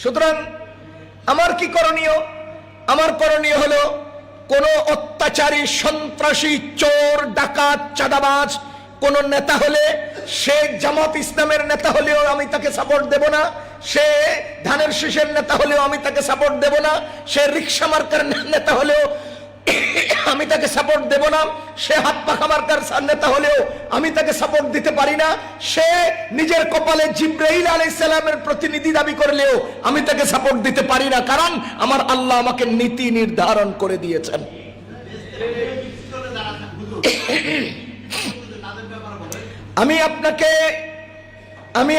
সুতরাং আমার কি করণীয়? আমার করণীয় হলো কোন অত্যাচারী, সন্ত্রাসী, চোর, ডাকাত, চাঁদাবাজ কোন নেতা হলে, সে জামাত ইসলামের নেতা হলেও আমি তাকে সাপোর্ট দেব না, সে ধানের শীষের নেতা হলেও আমি তাকে সাপোর্ট দেব না, সে রিক্সা মার্কার নেতা হলেও আমি তাকে সাপোর্ট দেব না, সে হাত পাখা মার্কার নেতা হলেও আমি তাকে সাপোর্ট দিতে পারি না, সে নিজের কপালে জিব্রাইল আলাইহিস সালামের প্রতিনিধি দাবি করলেও আমি তাকে সাপোর্ট দিতে পারি না। কারণ আমার আল্লাহ আমাকে নীতি নির্ধারণ করে দিয়েছেন। আমি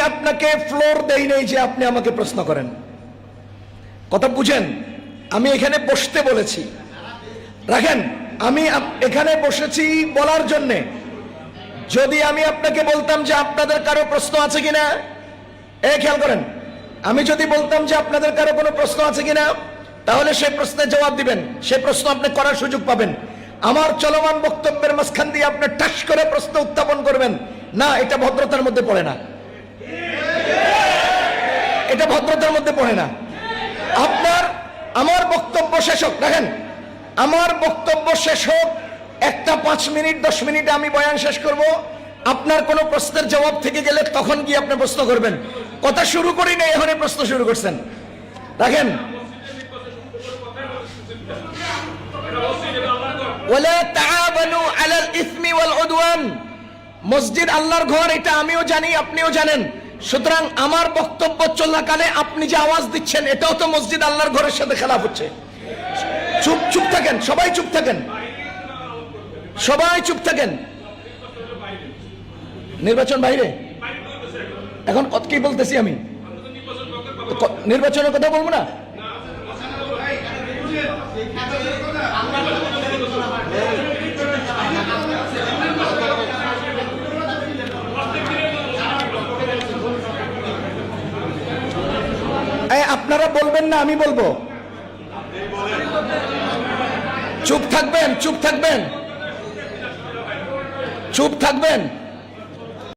আপনাকে ফ্লোর দেই নাই যে আপনি আমাকে প্রশ্ন করেন। কথা বুঝেন? আমি এখানে বসতে বলেছি। রাখেন, আমি এখানে বসেছি বলার জন্যে। যদি আমি আপনাকে বলতাম যে আপনাদের কারো প্রশ্ন আছে কিনা, খেয়াল করেন, আমি যদি বলতাম যে আপনাদের কারো কোনো প্রশ্ন আছে কিনা, তাহলে সেই প্রশ্নের জবাব দিবেন, সেই প্রশ্ন আপনি করার সুযোগ পাবেন। আমার চলমান বক্তব্যের মাঝখান দিয়ে আপনি টাস করে প্রশ্ন উত্থাপন করবেন না, এটা ভদ্রতার মধ্যে পড়ে না, এটা ভদ্রতার মধ্যে পড়ে না। আমার বক্তব্য শেষ হোক, দেখেন, আমার বক্তব্য শেষ হোক, একটা 5 মিনিট 10 মিনিটে আমি বয়ান শেষ করব। আপনার কোনো প্রশ্নের জবাব থেকে গেলে তখন গিয়ে আপনি প্রশ্ন করবেন। কথা শুরু করি না, এখনই প্রশ্ন শুরু করছেন। দেখেন, ওয়ালা তাআওয়ানু আলাল ইসমি ওয়াল উদওয়ান, মসজিদ আল্লাহর ঘর, এটা আমিও জানি, আপনিও জানেন। সুতরাং আমার বক্তব্য চলাকালে আপনি যে আওয়াজ দিচ্ছেন, এটাও তো মসজিদ আল্লাহর ঘরের সাথে খেলাফ হচ্ছে। চুপ থাকেন, সবাই চুপ থাকেন, সবাই চুপ থাকেন। নির্বাচন বাইরে, এখন কি বলতেছি আমি? নির্বাচনের কথা বলবো না? আপনারা বলবেন না, আমি বলবো? চুপ থাকবেন, চুপ থাকবেন, চুপ থাকবেন।